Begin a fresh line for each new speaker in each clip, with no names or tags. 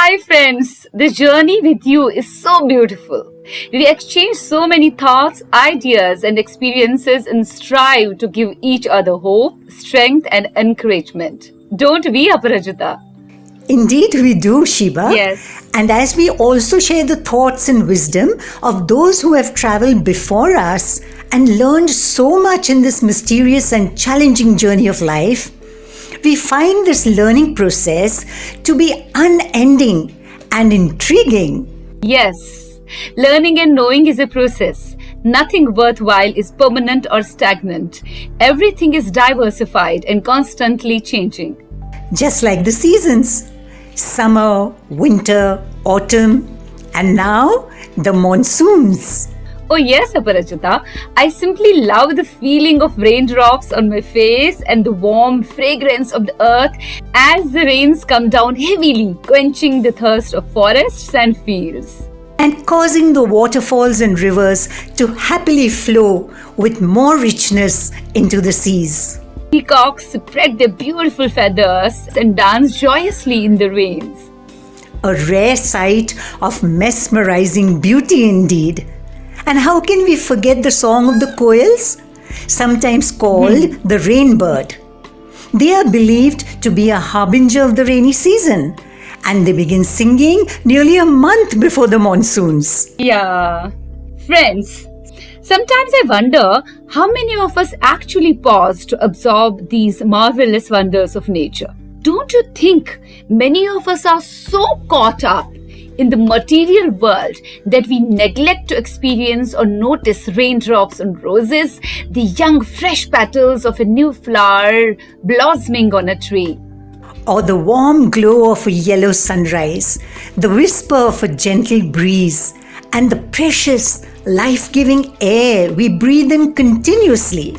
Hi, friends. The journey with you is so beautiful. We exchange so many thoughts, ideas, and experiences and strive to give each other hope, strength, and encouragement. Don't we, Aparajita?
Indeed, we do, Shiba.
Yes.
And as we also share the thoughts and wisdom of those who have traveled before us and learned so much in this mysterious and challenging journey of life, we find this learning process to be unending and intriguing.
Yes. Learning and knowing is a process. Nothing worthwhile is permanent or stagnant. Everything is diversified and constantly changing.
Just like the seasons: summer, winter, autumn, and now the monsoons.
Oh yes, Aparajita. I simply love the feeling of raindrops on my face and the warm fragrance of the earth as the rains come down heavily, quenching the thirst of forests and fields.
And causing the waterfalls and rivers to happily flow with more richness into the seas.
Peacocks spread their beautiful feathers and dance joyously in the rains.
A rare sight of mesmerizing beauty indeed. And how can we forget the song of the koels, sometimes called the rainbird? They are believed to be a harbinger of the rainy season, and they begin singing nearly a month before the monsoons.
Yeah. Friends, sometimes I wonder how many of us actually pause to absorb these marvelous wonders of nature. Don't you think many of us are so caught up in the material world that we neglect to experience or notice raindrops on roses, the young fresh petals of a new flower blossoming on a tree?
Or the warm glow of a yellow sunrise, the whisper of a gentle breeze, and the precious, life-giving air we breathe in continuously.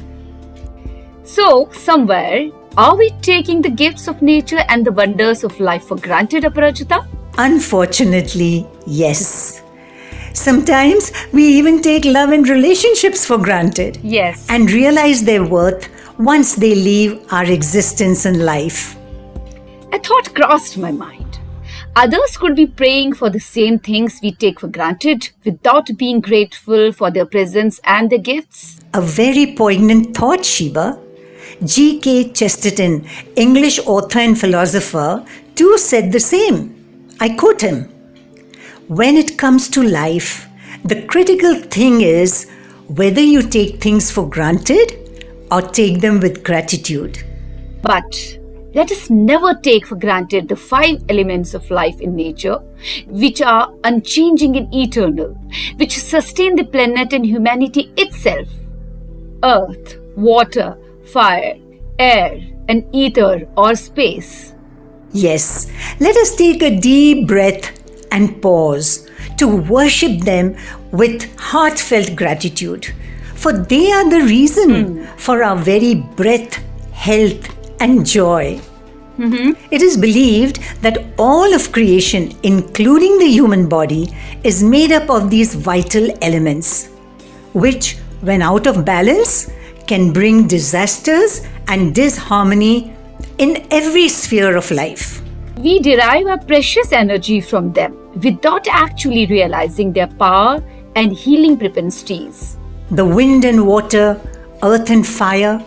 So, somewhere, are we taking the gifts of nature and the wonders of life for granted, Aparajita?
Unfortunately, yes. Sometimes we even take love and relationships for granted.
Yes.
And realize their worth once they leave our existence and life.
A thought crossed my mind. Others could be praying for the same things we take for granted without being grateful for their presence and their gifts.
A very poignant thought, Shiba. G.K. Chesterton, English author and philosopher, too said the same. I quote him: "When it comes to life, the critical thing is whether you take things for granted or take them with gratitude."
But let us never take for granted the 5 elements of life in nature, which are unchanging and eternal, which sustain the planet and humanity itself: earth, water, fire, air, and ether or space.
Yes, let us take a deep breath and pause to worship them with heartfelt gratitude, for they are the reason for our very breath, health, and joy. It is believed that all of creation, including the human body, is made up of these vital elements, which, when out of balance, can bring disasters and disharmony in every sphere of life.
We derive our precious energy from them without actually realizing their power and healing propensities.
The wind and water, earth and fire,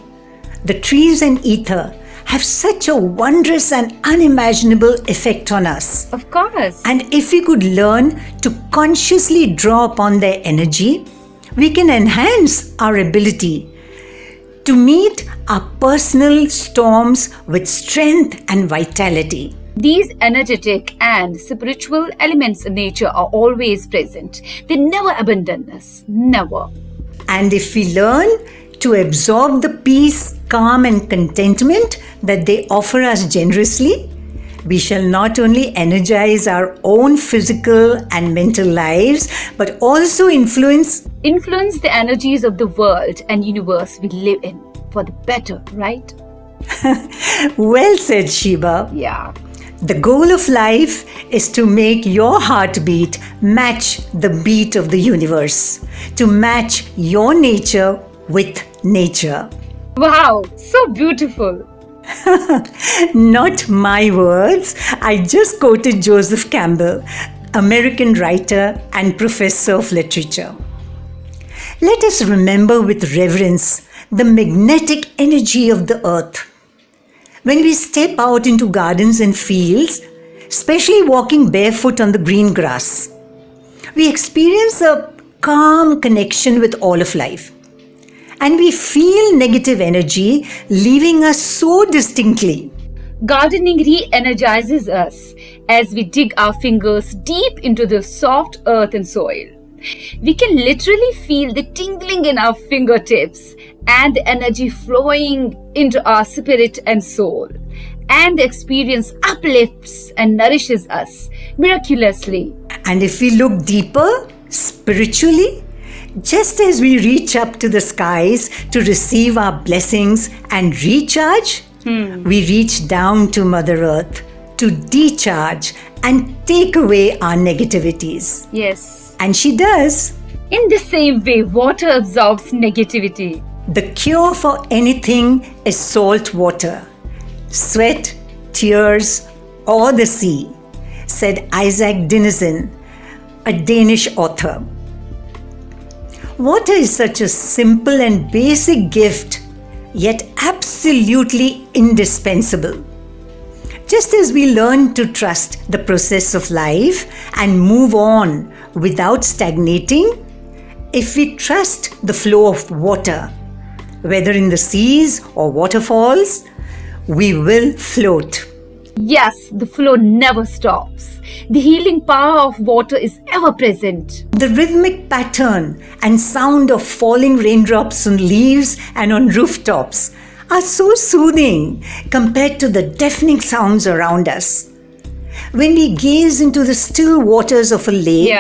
the trees and ether have such a wondrous and unimaginable effect on us.
Of course.
And if we could learn to consciously draw upon their energy, we can enhance our ability to meet our personal storms with strength and vitality.
These energetic and spiritual elements in nature are always present. They never abandon us. Never.
And if we learn to absorb the peace, calm, and contentment that they offer us generously, we shall not only energize our own physical and mental lives, but also influence
the energies of the world and universe we live in for the better, right?
Well said, Shiba.
Yeah.
The goal of life is to make your heartbeat match the beat of the universe, to match your nature with nature.
Wow, so beautiful.
Not my words. I just quoted Joseph Campbell, American writer and professor of literature. Let us remember with reverence the magnetic energy of the earth. When we step out into gardens and fields, especially walking barefoot on the green grass, we experience a calm connection with all of life. And we feel negative energy leaving us so distinctly.
Gardening re-energizes us as we dig our fingers deep into the soft earth and soil. We can literally feel the tingling in our fingertips and the energy flowing into our spirit and soul. And the experience uplifts and nourishes us miraculously.
And if we look deeper, spiritually, just as we reach up to the skies to receive our blessings and recharge, we reach down to Mother Earth to decharge and take away our negativities.
Yes.
And she does.
In the same way, water absorbs negativity.
The cure for anything is salt water. Sweat, tears, or the sea, said Isaac Dinesen, a Danish author. Water is such a simple and basic gift, yet absolutely indispensable. Just as we learn to trust the process of life and move on without stagnating, if we trust the flow of water, whether in the seas or waterfalls, we will float.
Yes, the flow never stops. The healing power of water is ever present.
The rhythmic pattern and sound of falling raindrops on leaves and on rooftops are so soothing compared to the deafening sounds around us. When we gaze into the still waters of a lake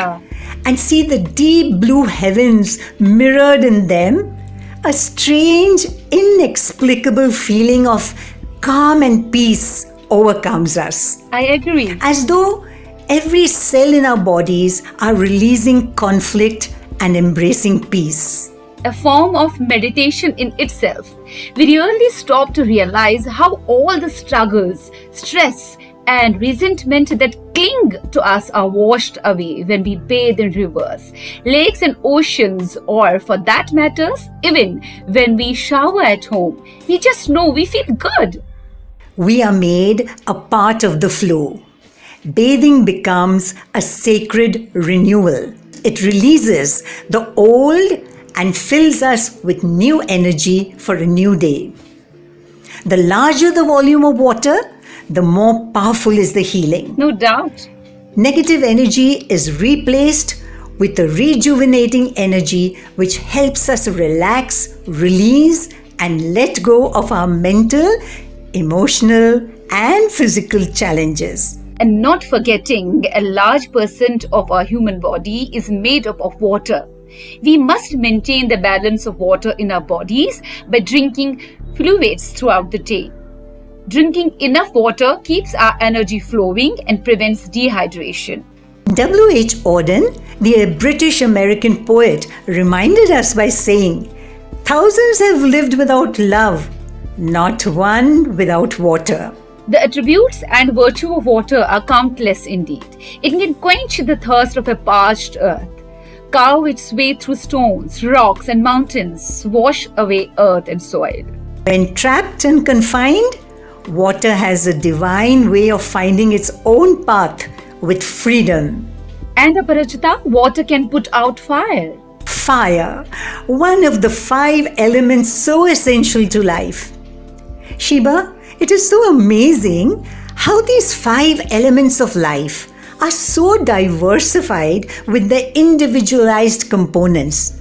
and see the deep blue heavens mirrored in them, a strange, inexplicable feeling of calm and peace overcomes us.
I agree.
As though every cell in our bodies are releasing conflict and embracing peace.
A form of meditation in itself. We rarely stop to realize how all the struggles, stress, and resentment that cling to us are washed away when we bathe in rivers, lakes and oceans, or for that matters, even when we shower at home. We just know we feel good.
We are made a part of the flow. Bathing becomes a sacred renewal. It releases the old and fills us with new energy for a new day. The larger the volume of water, the more powerful is the healing.
No doubt.
Negative energy is replaced with a rejuvenating energy which helps us relax, release, and let go of our mental, emotional, and physical challenges.
And not forgetting, a large percent of our human body is made up of water. We must maintain the balance of water in our bodies by drinking fluids throughout the day. Drinking enough water keeps our energy flowing and prevents dehydration.
W.H. Auden, the British-American poet, reminded us by saying, "Thousands have lived without love, not one without water."
The attributes and virtue of water are countless indeed. It can quench the thirst of a parched earth, carve its way through stones, rocks, and mountains, wash away earth and soil.
When trapped and confined, water has a divine way of finding its own path with freedom.
And Aparajita, water can put out fire.
Fire, one of the 5 elements so essential to life. Shiba, it is so amazing how these 5 elements of life are so diversified with their individualized components.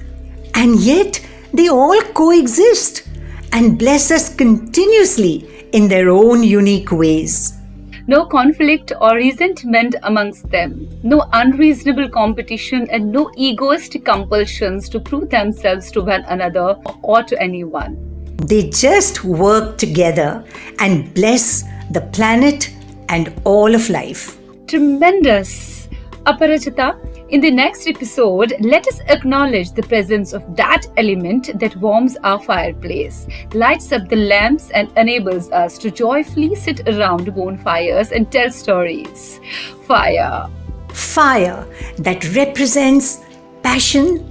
And yet they all coexist and bless us continuously in their own unique ways.
No conflict or resentment amongst them, no unreasonable competition, and no egoistic compulsions to prove themselves to one another or to anyone.
They just work together and bless the planet and all of life.
Tremendous. Aparajita, In the next episode, let us acknowledge the presence of that element that warms our fireplace, lights up the lamps, and enables us to joyfully sit around bonfires and tell stories. Fire.
Fire that represents passion,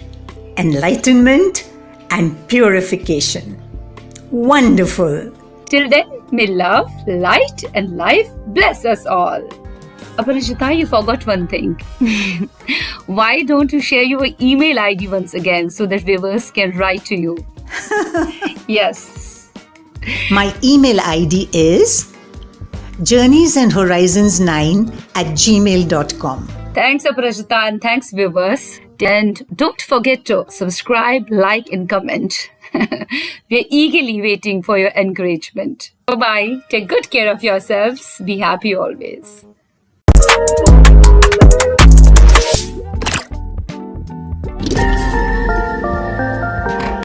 enlightenment, and purification. Wonderful.
Till then, may love, light, and life bless us all. Aparajita, you forgot one thing. Why don't you share your email ID once again so that viewers can write to you? Yes.
My email ID is journeysandhorizons9@gmail.com.
Thanks, Aparajita, and thanks, viewers. And don't forget to subscribe, like, and comment. We're eagerly waiting for your encouragement. Bye-bye. Take good care of yourselves. Be happy always.